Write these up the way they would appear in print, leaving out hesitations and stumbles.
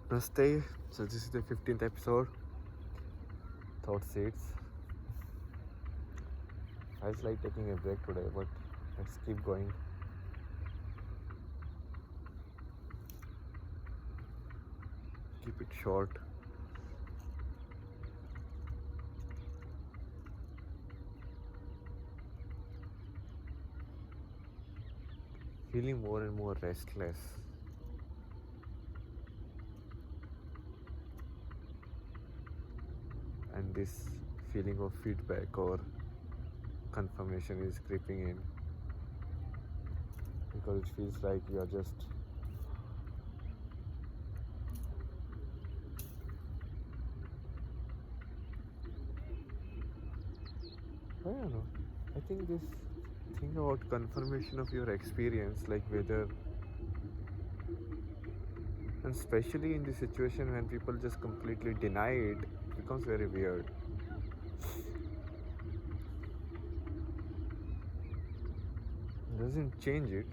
Namaste. So this is the 15th episode. Thought seeds. Feels like taking a break today, but let's keep going. Keep it short. Feeling more and more restless. And this feeling of feedback or confirmation is creeping in because it feels like you are just I don't know. I think this thing about confirmation of your experience, like whether, and especially in the situation when people just completely deny it, becomes very weird. It doesn't change it.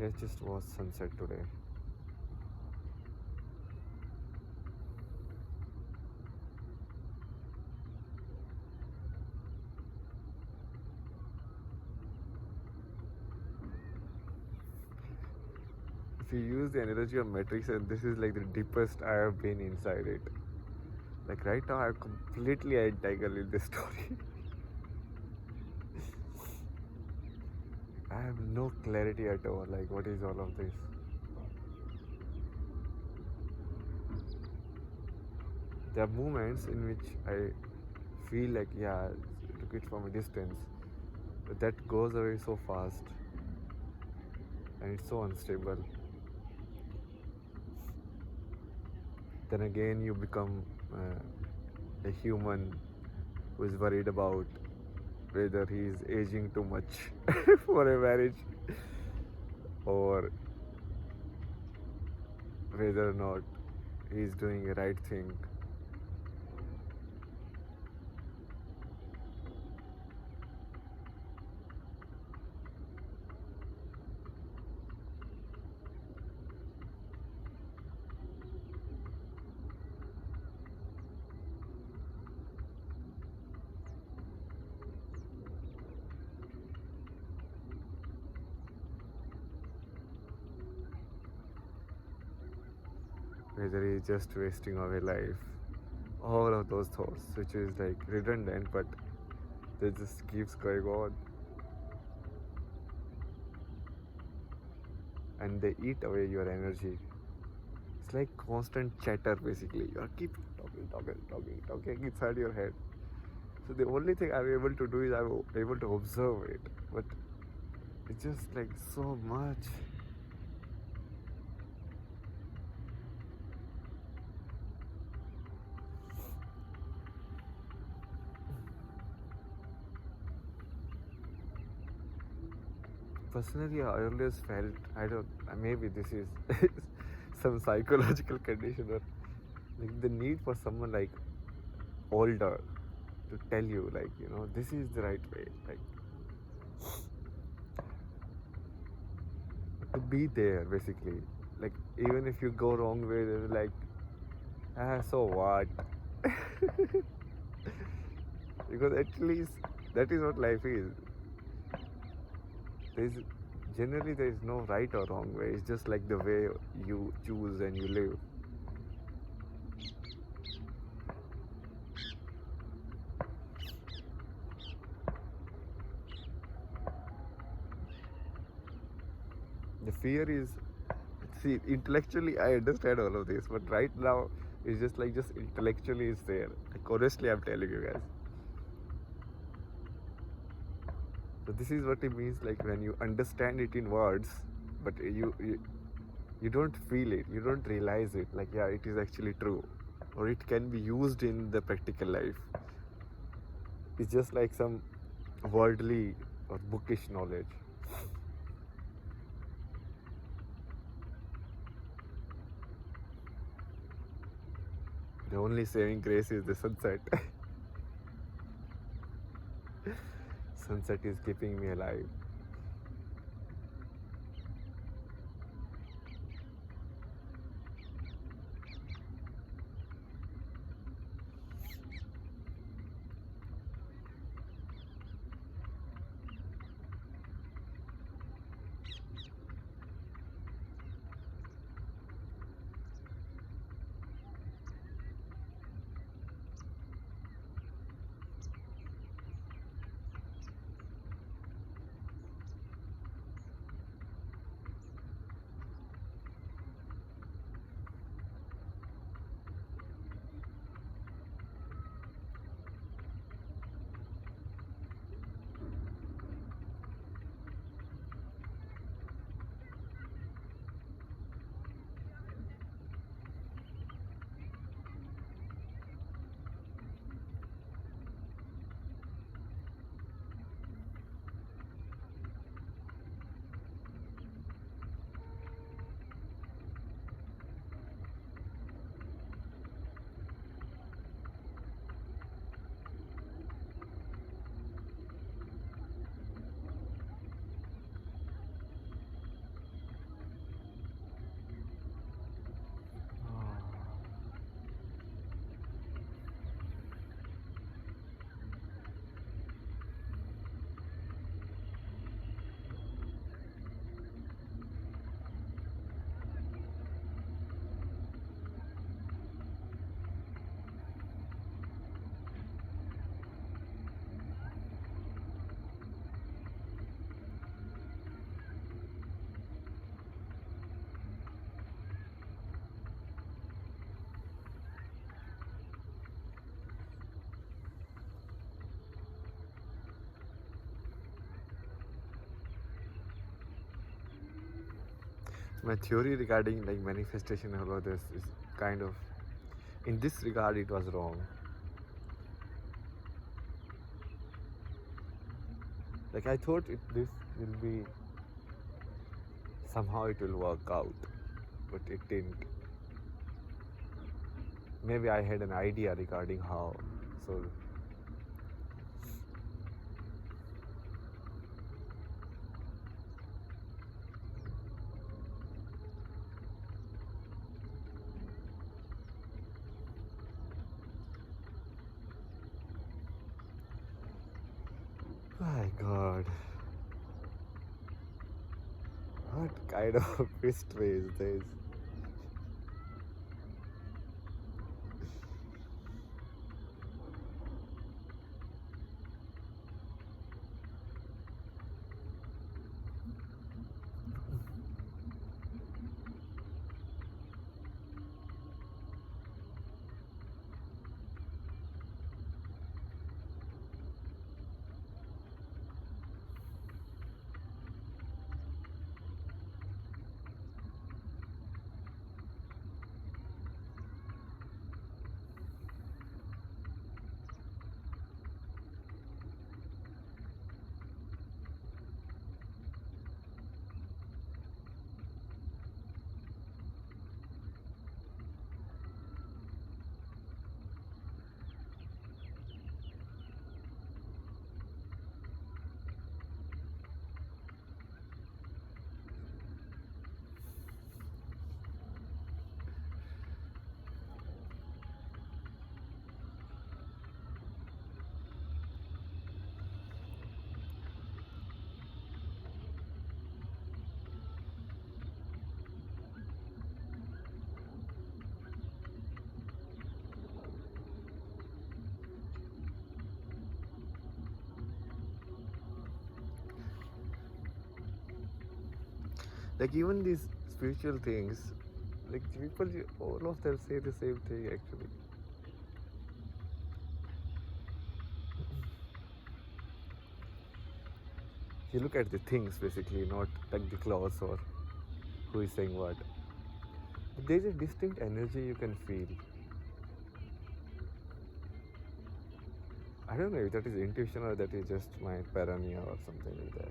Let's just watch sunset today. If you use the analogy of Matrix, and this is like the deepest I have been inside it. Like right now, I'm completely entangled in this story. I have no clarity at all. Like, what is all of this? There are moments in which I feel like, yeah, look it from a distance, but that goes away so fast, and it's so unstable. Then again, you become a human who is worried about whether he is aging too much for a marriage or whether or not he is doing a right thing. Whether he is just wasting away life. All of those thoughts, which is like redundant, but they just keeps going on. And they eat away your energy. It's like constant chatter basically. You are keep talking inside your head. So the only thing I'm able to do is I'm able to observe it. But it's just like so much. Personally, I always felt, I don't, maybe this is some psychological condition or like the need for someone like older to tell you, like, this is the right way, like to be there basically. Like, even if you go wrong way, they're like, so what? Because at least that is what life is. There's generally there is no right or wrong way. It's just like the way you choose and you live. The fear is, see, intellectually I understand all of this, but right now it's just like just intellectually it's there. Like honestly, I'm telling you guys. So this is what it means, like when you understand it in words, but you don't feel it, you don't realize it. Like, yeah, it is actually true, or it can be used in the practical life. It's just like some worldly or bookish knowledge. The only saving grace is the sunset. Sunset is keeping me alive. My theory regarding like manifestation and all of this is kind of, in this regard, it was wrong. Like I thought this will be, somehow it will work out, but it didn't. Maybe I had an idea regarding how, so my God, what kind of mystery is this? Like even these spiritual things, like people, all of them say the same thing actually. You look at the things basically, not like the clothes or who is saying what. But there's a distinct energy you can feel. I don't know if that is intuition or that is just my paranoia or something like that.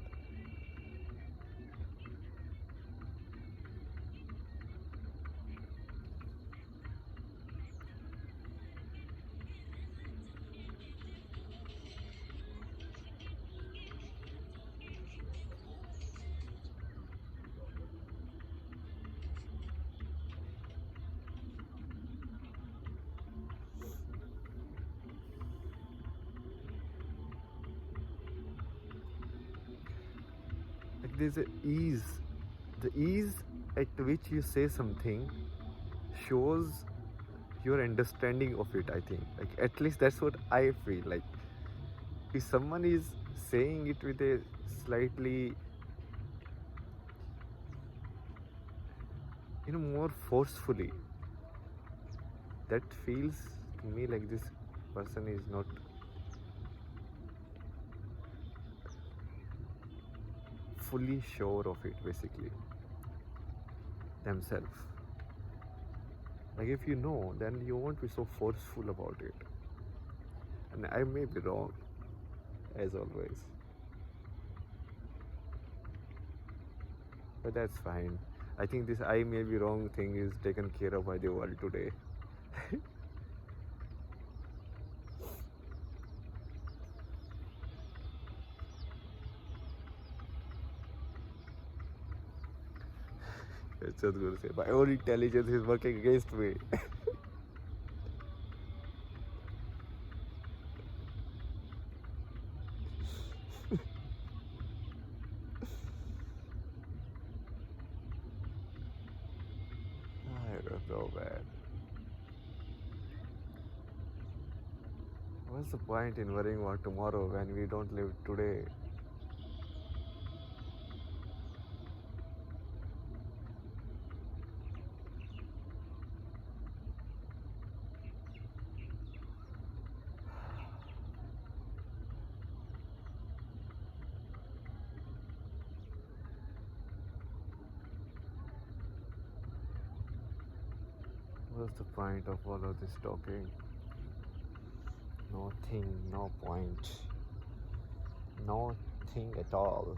there's a ease. The ease at which you say something shows your understanding of it, I think. Like, at least that's what I feel. Like, if someone is saying it with a slightly, more forcefully, that feels to me like this person is not fully sure of it, basically, themselves. Like, if you know, then you won't be so forceful about it. And I may be wrong, as always, but that's fine. I think this I may be wrong thing is taken care of by the world today. It's just going to say, my own intelligence is working against me. I don't know, man. What's the point in worrying about tomorrow when we don't live today? What's the point of all of this talking? Nothing, no point. Nothing at all.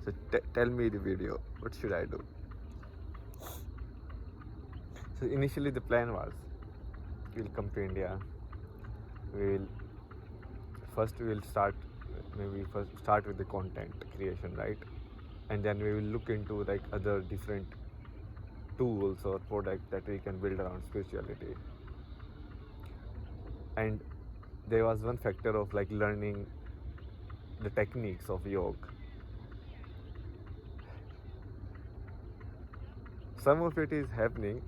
So tell me the video. What should I do? So initially the plan was, we'll come to India. We'll start with the content creation, right? And then we will look into like other different tools or products that we can build around spirituality. And there was one factor of like learning the techniques of yoga. Some of it is happening,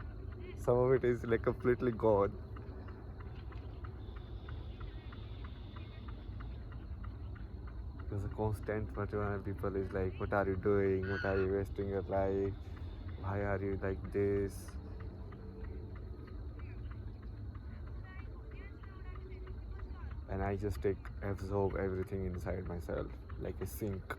some of it is like completely gone. Because the constant material people is like, what are you doing? What are you wasting your life? Why are you like this? And I just absorb everything inside myself like a sink.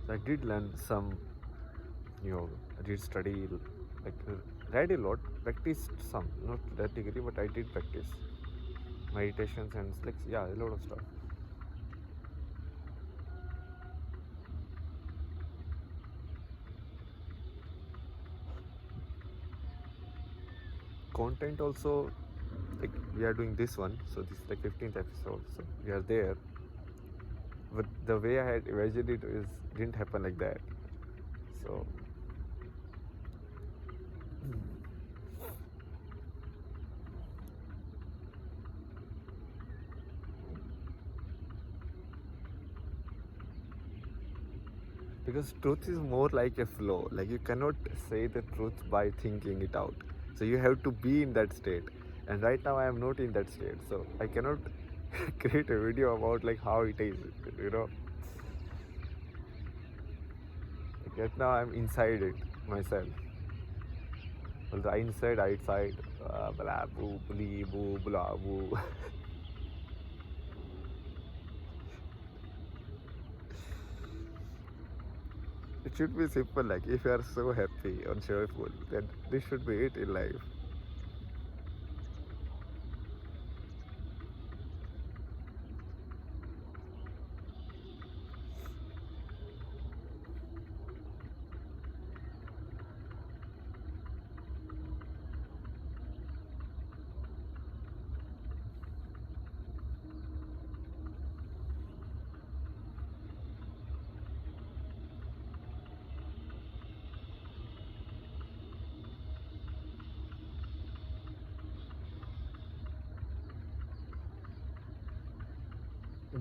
So I did learn some, I did study, like read a lot, practiced some, not that degree, but I did practice meditations and like, yeah, a lot of stuff. Content also, like we are doing this one, so this is like 15th episode, so we are there. But the way I had imagined it didn't happen like that. So because truth is more like a flow. Like you cannot say the truth by thinking it out. So you have to be in that state. And right now I am not in that state. So I cannot create a video about like how it is, Like right now I'm inside it myself. Well, the inside, outside, blah, boo, blee, boo, blah, boo. It should be simple, like if you are so happy or joyful, then this should be it in life.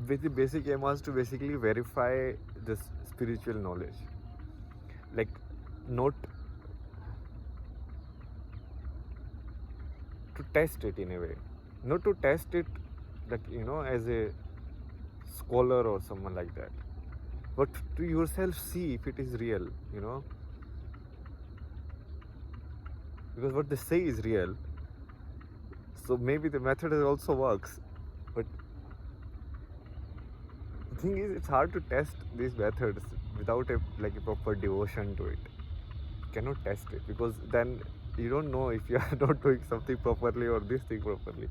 With the basic aim was to basically verify this spiritual knowledge, like not to test it in a way, not to test it like as a scholar or someone like that, but to yourself see if it is real, because what they say is real. So maybe the method also works, but the thing is, it's hard to test these methods without a proper devotion to it. You cannot test it because then you don't know if you are not doing something properly or this thing properly.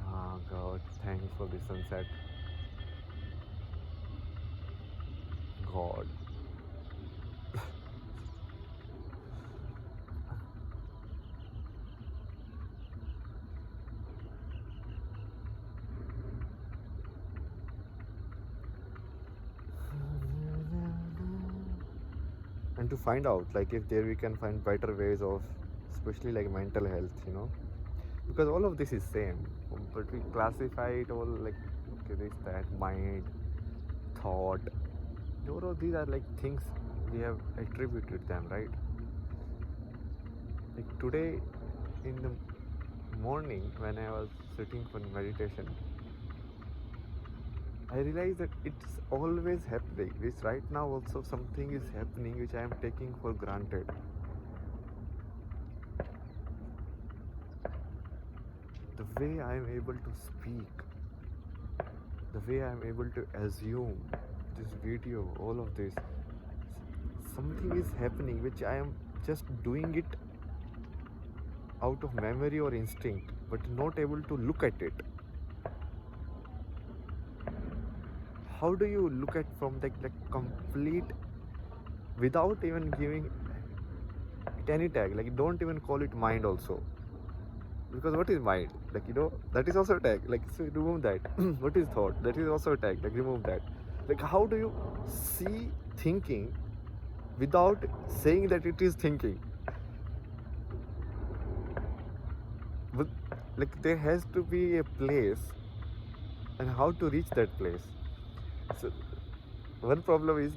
Oh God, thanks for the sunset. God. And to find out like if there we can find better ways of, especially like mental health, because all of this is same, but we classify it all like, okay, this, that, mind, thought, all of these are like things we have attributed them, right? Like today in the morning when I was sitting for meditation, I realized that it's always happening. This right now also something is happening which I am taking for granted. The way I am able to speak, the way I am able to assume this video, all of this, something is happening which I am just doing it out of memory or instinct, but not able to look at it. How do you look at from like complete, without even giving it any tag? Like don't even call it mind also, because what is mind? Like that is also a tag. Like so remove that. What is thought? That is also a tag. Like remove that. Like how do you see thinking without saying that it is thinking? But like there has to be a place, and how to reach that place. So one problem is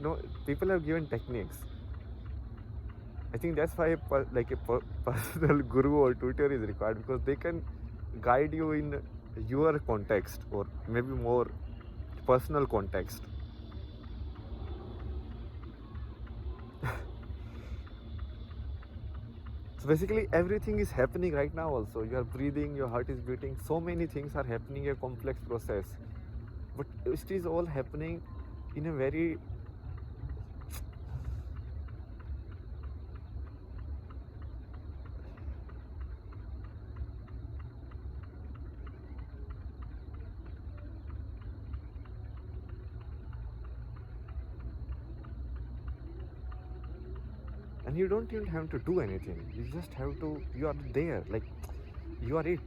people have given techniques. I think that's why a personal guru or tutor is required, because they can guide you in your context or maybe more personal context. So basically everything is happening right now also. You are breathing, your heart is beating, so many things are happening, a complex process. But it is all happening in a very and you don't even have to do anything. You just have to, you are there, like you are it.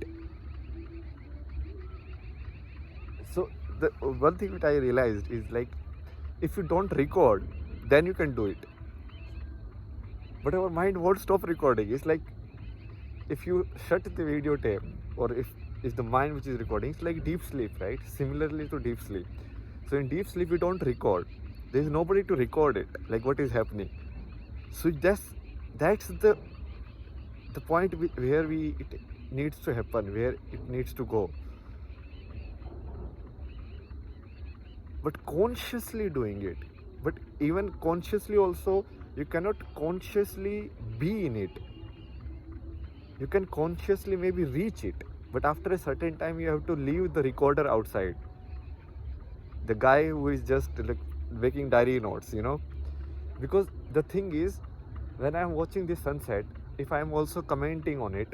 So the one thing that I realized is like, if you don't record, then you can do it. But our mind won't stop recording. It's like if you shut the video tape, or if the mind which is recording, it's like deep sleep, right? Similarly to deep sleep. So in deep sleep we don't record. There is nobody to record it, like what is happening. So that's the point where it needs to happen, where it needs to go. But consciously doing it, But even consciously also, you cannot consciously be in it. You can consciously maybe reach it, but after a certain time you have to leave the recorder outside. The guy who is just like making diary notes, because the thing is, when I'm watching the sunset, if I'm also commenting on it,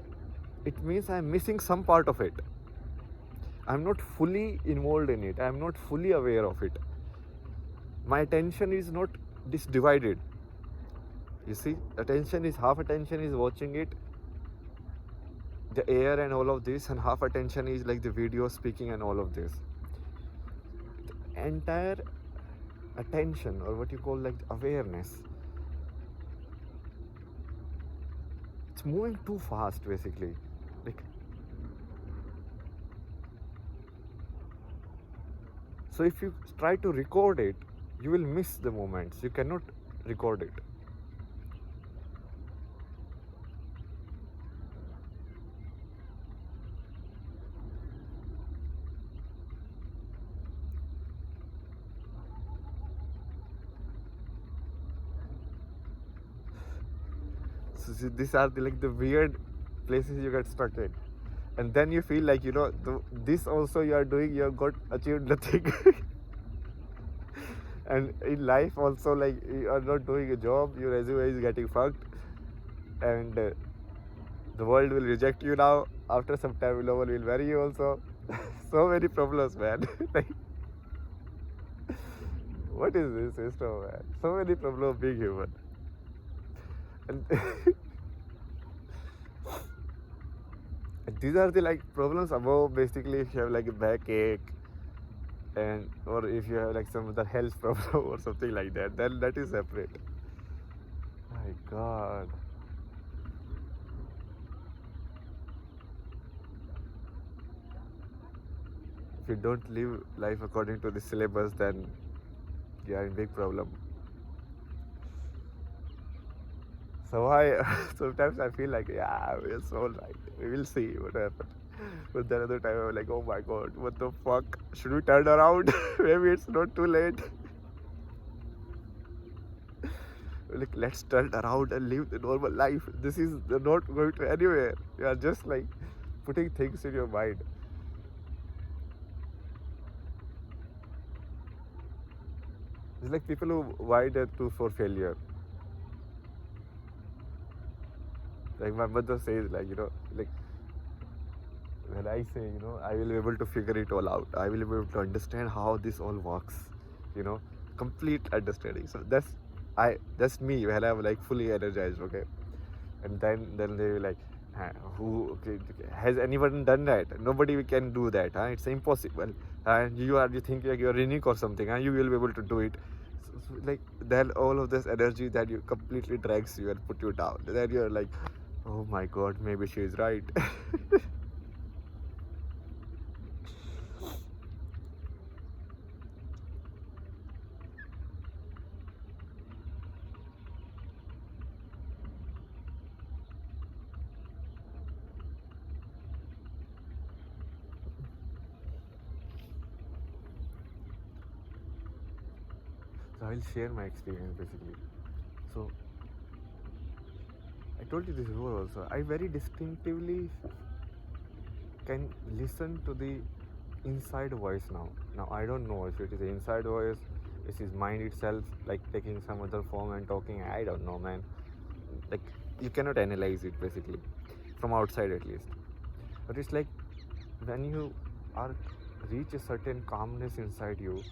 it means I'm missing some part of it. I'm not fully involved in it. I'm not fully aware of it. My attention is not divided. You see, attention is half attention is watching it, the air and all of this, and half attention is like the video speaking and all of this. The entire attention, or what you call like awareness, it's moving too fast basically. Like, so if you try to record it, you will miss the moments. You cannot record it. So these are like the weird places you get stuck in, and then you feel like this also you are doing. You have got achieved nothing. And in life also, like, you are not doing a job, your resume is getting fucked, and the world will reject you now. After some time, no one will marry you also. So many problems, man. Like, what is this system, man? So many problems being human. And these are the like problems above. Basically, if you have like a backache, and or if you have like some other health problem or something like that, then that is separate. My God. If you don't live life according to the syllabus, then you are in big problem. So sometimes I feel like, yeah, it's all right. We will see what happens. But then other time I'm like, oh my God, what the fuck? Should we turn around? Maybe it's not too late. Like, let's turn around and live the normal life. This is not going to anywhere. You are just like putting things in your mind. It's like people who wired their tooth for failure. Like my mother says, like, like when I say, I will be able to figure it all out. I will be able to understand how this all works. Complete understanding. So that's me when I'm like fully energized, okay? And then they will like, who okay, has anyone done that? Nobody can do that. It's impossible. And you think like you're unique or something, and you will be able to do it. So, like, then all of this energy that you completely drags you and put you down. Then you're like, oh my God, maybe she is right. So I'll share my experience basically. So I told you this before also. I very distinctively can listen to the inside voice now. Now I don't know if it is the inside voice, it is mind itself like taking some other form and talking. I don't know, man. Like, you cannot analyze it basically from outside at least. But it's like when you are reach a certain calmness inside you,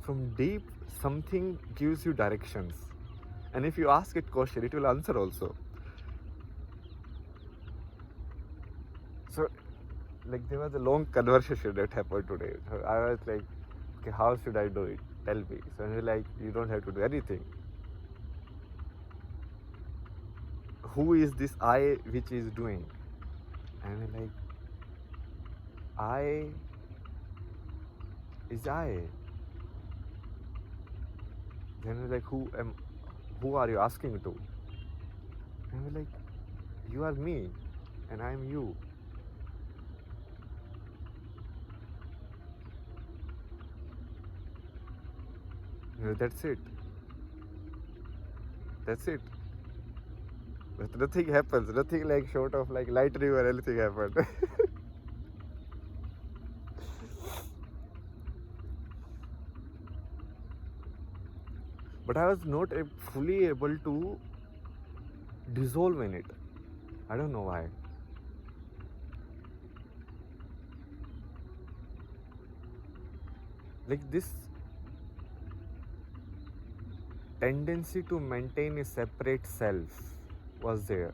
from deep something gives you directions, and if you ask it question, it will answer also. So, like, there was a long conversation that happened today. So I was like, okay, how should I do it? Tell me. So he's like, you don't have to do anything. Who is this I which is doing? And I'm like, I is I. Then we're like, who are you asking to? And we're like, you are me and I am you. That's it. That's it. But nothing happens. Nothing like short of like lightning or anything happened. But I was not fully able to dissolve in it. I don't know why. Like this tendency to maintain a separate self was there.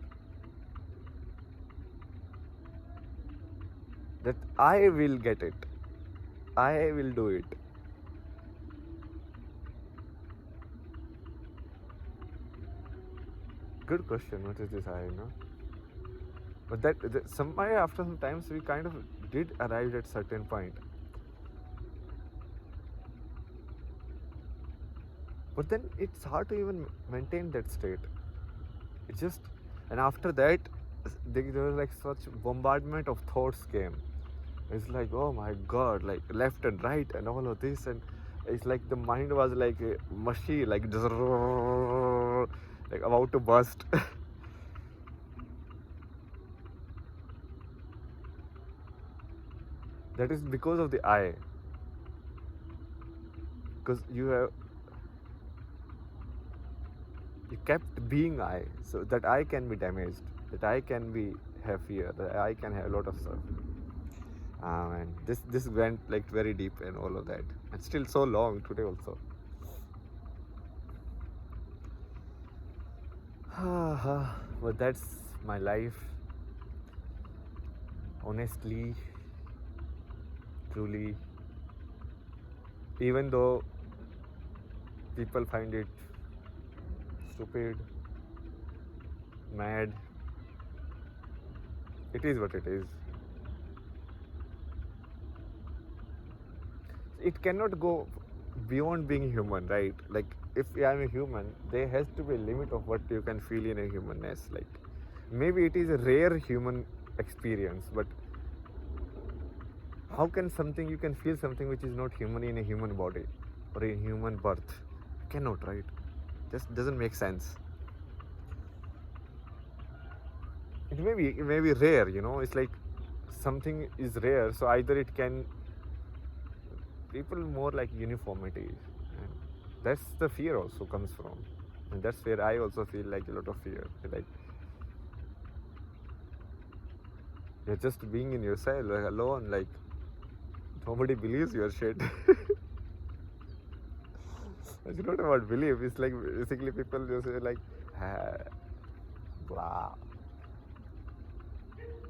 That I will get it. I will do it. Good question. What is this I, But that somewhere after some times we kind of did arrive at certain point. But then it's hard to even maintain that state. It's just, and after that, there was like such bombardment of thoughts came. It's like, oh my God, like left and right and all of this, and it's like the mind was like a machine, like about to burst. That is because of the I. Because you kept being I, so that I can be damaged, that I can have fear, that I can have a lot of stuff. And this went like very deep and all of that, and still so long today also. But that's my life. Honestly, truly, even though people find it stupid, mad, it is what it is. It cannot go beyond being human, right? Like if I'm a human, there has to be a limit of what you can feel in a humanness. Like maybe it is a rare human experience, but how can you can feel something which is not human in a human body or a human birth? Cannot, right? Just doesn't make sense. It may be rare, it's like something is rare, so either it can, people more like uniformity, and that's the fear also comes from, and that's where I also feel like a lot of fear, like you're just being in yourself, like alone, like nobody believes your shit. It's not about belief, it's like basically people just say like blah.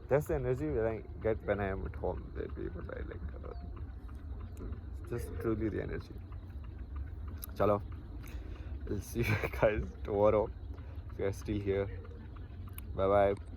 That's the energy that I get when I am at home. That people I like just truly the energy. Chalo, we'll see you guys tomorrow if you are still here. Bye bye.